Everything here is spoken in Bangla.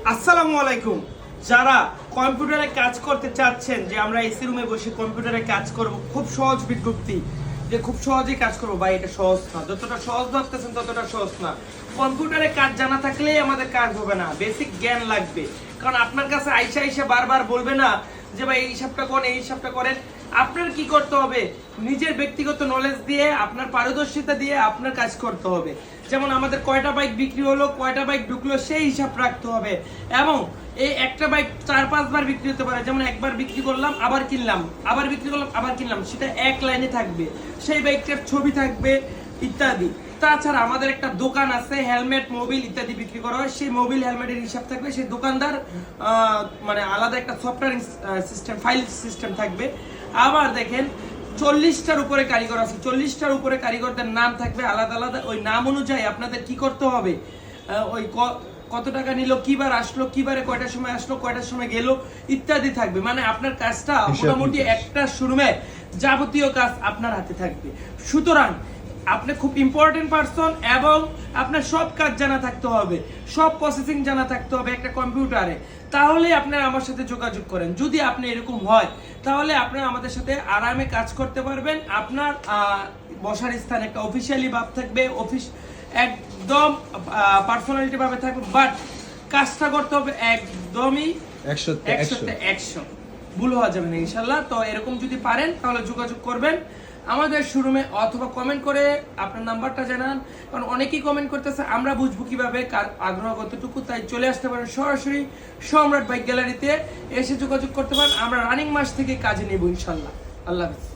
আসসালামু আলাইকুম। যারা কম্পিউটারে কাজ করতে চাচ্ছেন যে আমরা এসি রুমে বসে কম্পিউটারে কাজ করব, খুব সহজ বিজ্ঞপ্তি যে খুব সহজেই কাজ করবো, ভাই এটা সহজ না। যতটা সহজ ভাবতেছেন ততটা সহজ না। কম্পিউটারে কাজ জানা থাকলেই আমাদের কাজ হবে না, বেসিক জ্ঞান লাগবে। কারণ আপনার কাছে আইসা আইসা বারবার বলবে না যে ভাই এই হিসাবটা করেন, এই হিসাবটা করেন। আপনার কি করতে হবে? নিজের ব্যক্তিগত নলেজ দিয়ে, আপনার পারদর্শিতা দিয়ে আপনার কাজ করতে হবে। যেমন আমাদের কয়টা বাইক বিক্রি হলো, কয়টা বাইক ঢুকলো, সেই হিসাব রাখতে হবে। এবং এই একটা বাইক 4-5 বার বিক্রি হতে পারে। যেমন একবার বিক্রি করলাম, আবার কিনলাম, আবার বিক্রি করলাম, আবার কিনলাম, সেটা এক লাইনে থাকবে, সেই বাইকটার ছবি থাকবে ইত্যাদি। তাছাড়া আমাদের একটা দোকান আছে, হেলমেট, মোবিল ইত্যাদি বিক্রি করা হয়। সেই মোবিল হেলমেটের হিসাব থাকবে, সেই দোকানদার মানে আলাদা একটা সফটওয়্যার সিস্টেম, ফাইল সিস্টেম থাকবে। আবার দেখেন 40টার উপরে কারিগর আছে, 40টার উপরে কারিগরদের নাম থাকবে আলাদা আলাদা। ওই নাম অনুযায়ী আপনাদের কি করতে হবে, ওই কত টাকা নিল, কিবার আসলো, কিবারে কয়টার সময় আসলো, কয়টার সময় গেল ইত্যাদি থাকবে। মানে আপনার কাজটা মোটামুটি একটা শোরুমে যাবতীয় কাজ আপনার হাতে থাকবে। সুতরাং আপনি খুব ইম্পর্টেন্ট পারসন এবং আপনার সব কাজ জানা থাকতে হবে, সব প্রসেসিং জানা থাকতে হবে একটা কম্পিউটারে। তাহলে আপনারা আমার সাথে যোগাযোগ করেন। যদি আপনি এরকম হয় তাহলে আপনারা আমাদের সাথে আরামে কাজ করতে পারবেন। আপনার বসার স্থানে একটা অফিসিয়ালি ভাব থাকবে, অফিস একদম পার্সোনালিটি ভাবে থাকবে, বাট কাজটা করতে হবে একদমই 100 ভুল হওয়া যাবে না ইনশাল্লাহ। তো এরকম যদি পারেন তাহলে যোগাযোগ করবেন আমাদের শোরুমে, অথবা কমেন্ট করে আপনার নাম্বারটা জানান। কারণ অনেকেই কমেন্ট করতেছে, আমরা বুঝবো কিভাবে কার আগ্রহ কতটুকু। তাই চলে আসতে পারেন সরাসরি সম্রাট বাইক গ্যালারিতে, এসে যোগাযোগ করতে পারেন। আমরা রানিং মাস থেকে কাজে নেব ইনশাল্লাহ। আল্লাহ হাফেজ।